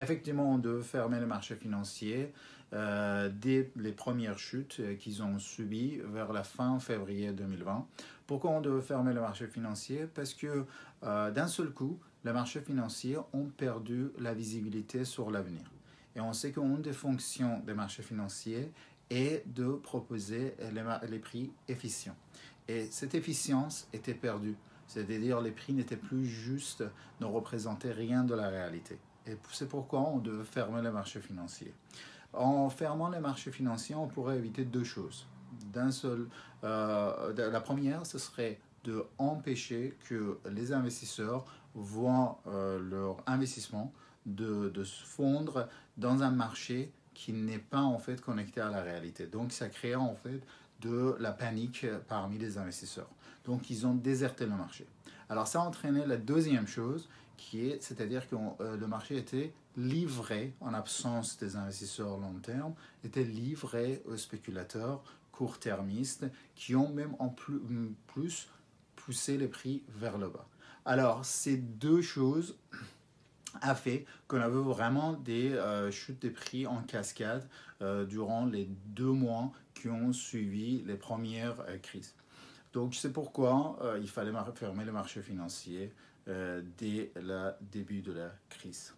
Effectivement, on devait fermer le marché financier dès les premières chutes qu'ils ont subies vers la fin février 2020. Pourquoi on devait fermer le marché financier? Parce que d'un seul coup, les marchés financiers ont perdu la visibilité sur l'avenir. Et on sait qu'une des fonctions des marchés financiers est de proposer les prix efficients. Et cette efficience était perdue. C'est-à-dire les prix n'étaient plus justes, ne représentaient rien de la réalité. Et c'est pourquoi on devait fermer les marchés financiers. En fermant les marchés financiers, on pourrait éviter deux choses. La première, ce serait de empêcher que les investisseurs voient leur investissement de se fondre dans un marché qui n'est pas en fait connecté à la réalité. Donc ça crée en fait de la panique parmi les investisseurs. Donc ils ont déserté le marché. Alors ça a entraîné la deuxième chose, c'est-à-dire que le marché était livré, en absence des investisseurs long terme, était livré aux spéculateurs court-termistes qui ont même en plus poussé les prix vers le bas. Alors ces deux choses a fait qu'on avait vraiment des chutes des prix en cascade durant les 2 mois qui ont suivi les premières crises. Donc c'est pourquoi il fallait fermer le marché financier dès le début de la crise.